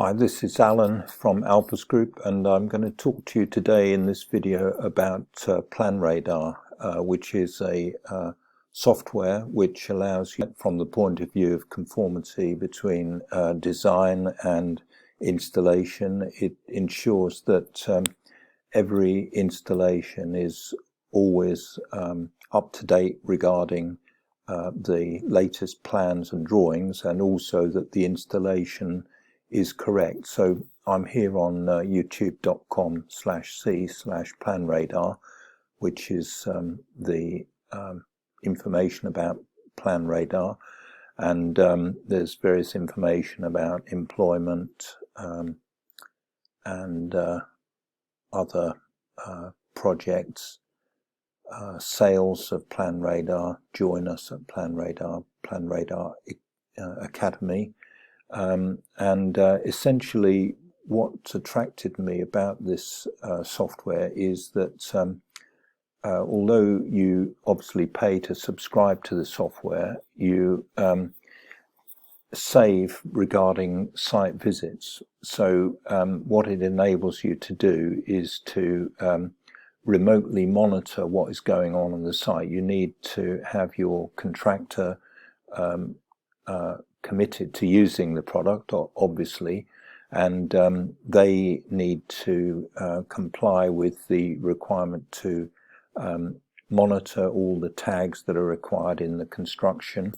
Hi, this is Alan from Alpus Group, and I'm going to talk to you today in this video about PlanRadar, which is a software which allows you, from the point of view of conformity between design and installation, it ensures that every installation is always up to date regarding the latest plans and drawings, and also that the installation is correct. So I'm here on youtube.com/c/PlanRadar, which is the information about PlanRadar, and there's various information about employment and other projects, sales of PlanRadar. Join us at PlanRadar Academy. Essentially what attracted me about this software is that although you obviously pay to subscribe to the software, you save regarding site visits. So what it enables you to do is to remotely monitor what is going on the site. You need to have your contractor committed to using the product, obviously, and they need to comply with the requirement to monitor all the tags that are required in the construction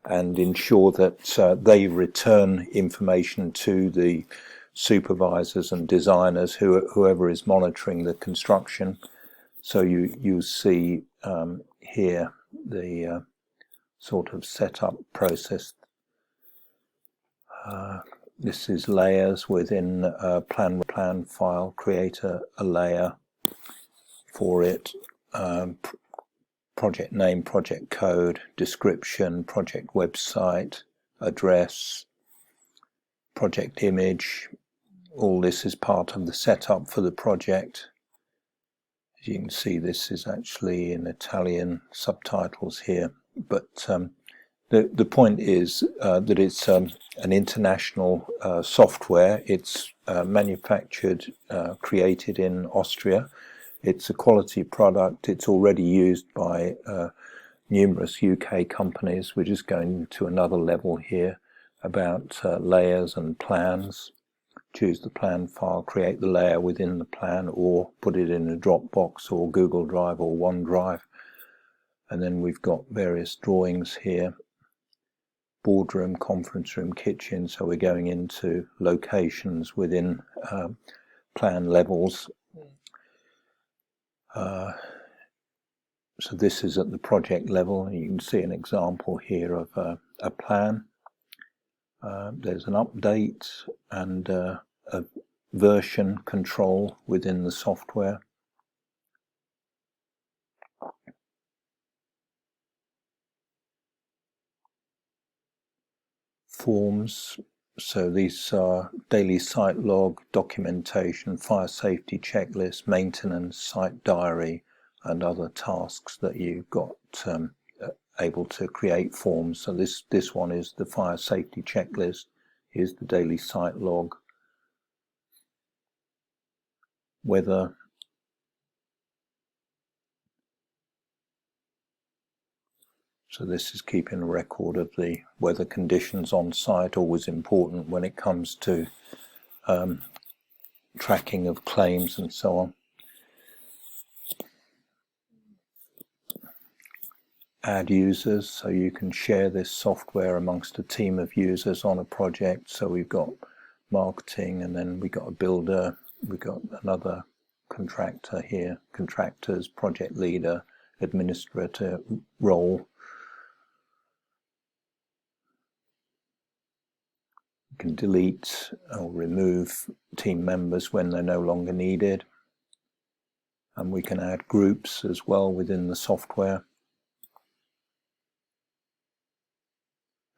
and ensure that they return information to the supervisors and designers, whoever is monitoring the construction. So you see here the sort of setup process. This is layers within plan file. Create a layer for it. Project name, project code, description, project website, address, project image. All this is part of the setup for the project. As you can see, this is actually in Italian subtitles here, but the point is that it's an international software. It's manufactured, created in Austria. It's a quality product. It's already used by numerous UK companies. We're just going to another level here about layers and plans. Choose the plan file, create the layer within the plan, or put it in a Dropbox or Google Drive or OneDrive. And then we've got various drawings here. Boardroom, conference room, kitchen. So we're going into locations within plan levels. So this is at the project level. You can see an example here of a plan. There's an update and a version control within the software. Forms. So these are daily site log, documentation, fire safety checklist, maintenance, site diary, and other tasks that you've got able to create forms. So this one is the fire safety checklist. Here's the daily site log. Weather. So this is keeping a record of the weather conditions on site, always important when it comes to tracking of claims and so on. Add users, so you can share this software amongst a team of users on a project. So we've got marketing, and then we've got a builder, we've got another contractor here, contractors, project leader, administrator role. You can delete or remove team members when they're no longer needed. And we can add groups as well within the software.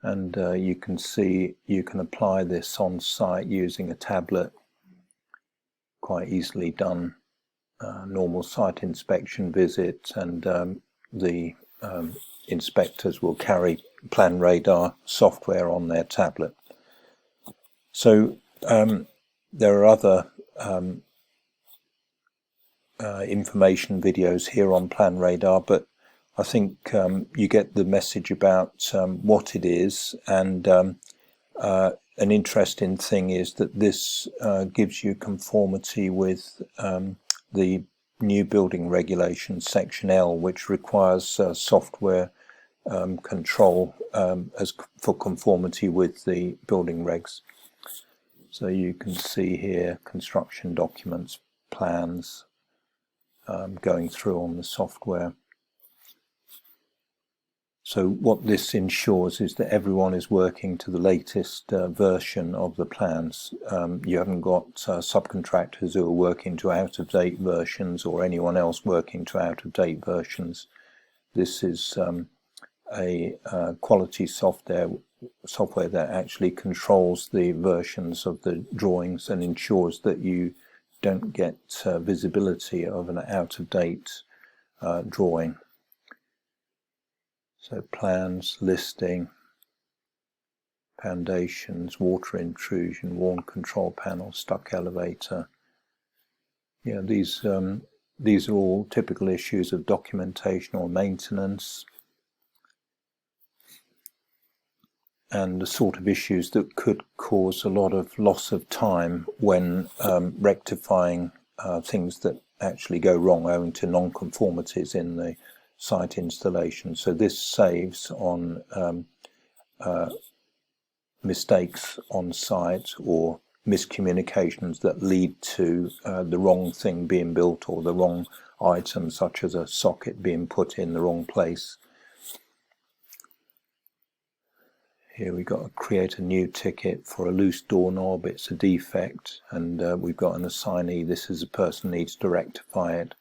And you can see you can apply this on site using a tablet. Quite easily done. Normal site inspection visits, and the inspectors will carry PlanRadar software on their tablet. So there are other information videos here on PlanRadar, but I think you get the message about what it is, and an interesting thing is that this gives you conformity with the new building regulations section L, which requires software control as for conformity with the building regs. So you can see here construction documents, plans going through on the software. So what this ensures is that everyone is working to the latest version of the plans. You haven't got subcontractors who are working to out-of-date versions, or anyone else working to out-of-date versions. This is a quality software that actually controls the versions of the drawings and ensures that you don't get visibility of an out-of-date drawing. So plans, listing, foundations, water intrusion, worn control panel, stuck elevator. Yeah, these are all typical issues of documentation or maintenance, and the sort of issues that could cause a lot of loss of time when rectifying things that actually go wrong owing to non-conformities in the site installation. So this saves on mistakes on site or miscommunications that lead to the wrong thing being built, or the wrong item, such as a socket being put in the wrong place. Here we've got to create a new ticket for a loose doorknob. It's a defect, and we've got an assignee. This is a person needs to rectify it.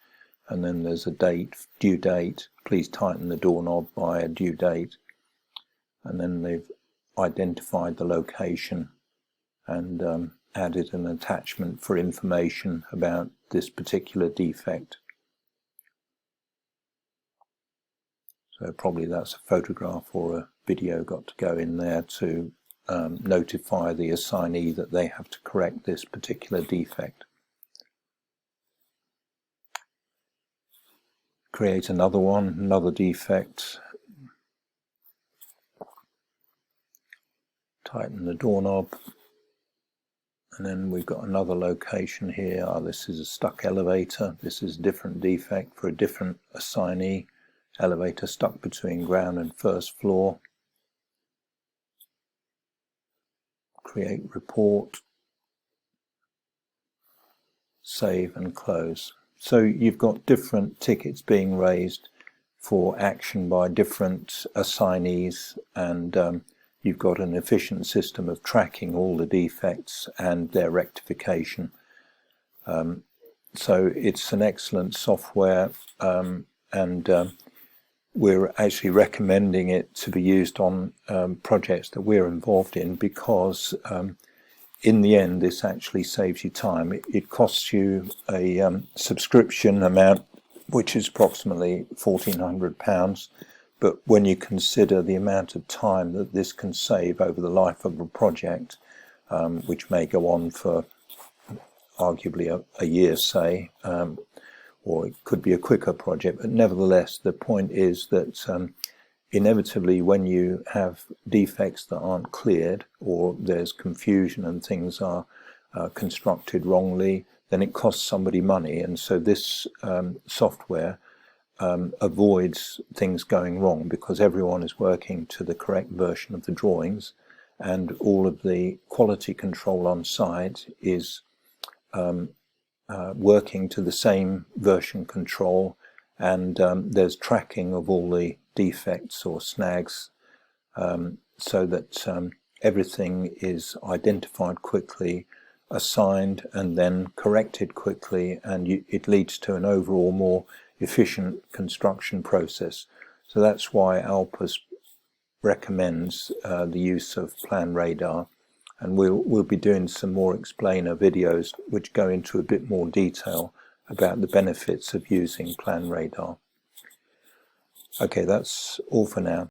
And then there's a date, due date. Please tighten the doorknob by a due date. And then they've identified the location and added an attachment for information about this particular defect. So probably that's a photograph or a video got to go in there to notify the assignee that they have to correct this particular defect. Create another one, another defect. Tighten the doorknob. And then we've got another location here. This is a stuck elevator. This is a different defect for a different assignee. Elevator stuck between ground and first floor. Create report. Save and close. So you've got different tickets being raised for action by different assignees, and you've got an efficient system of tracking all the defects and their rectification. So it's an excellent software, and we're actually recommending it to be used on projects that we're involved in, because in the end, this actually saves you time. It costs you a subscription amount, which is approximately £1,400. But when you consider the amount of time that this can save over the life of a project, which may go on for arguably a year, say, or it could be a quicker project, but nevertheless, the point is that inevitably, when you have defects that aren't cleared, or there's confusion and things are constructed wrongly, then it costs somebody money. And so this software avoids things going wrong, because everyone is working to the correct version of the drawings, and all of the quality control on site is working to the same version control, and there's tracking of all the defects or snags, so that everything is identified quickly, assigned, and then corrected quickly, and it leads to an overall more efficient construction process. So that's why Alpus recommends the use of PlanRadar, and we'll be doing some more explainer videos which go into a bit more detail about the benefits of using PlanRadar. Okay, that's all for now.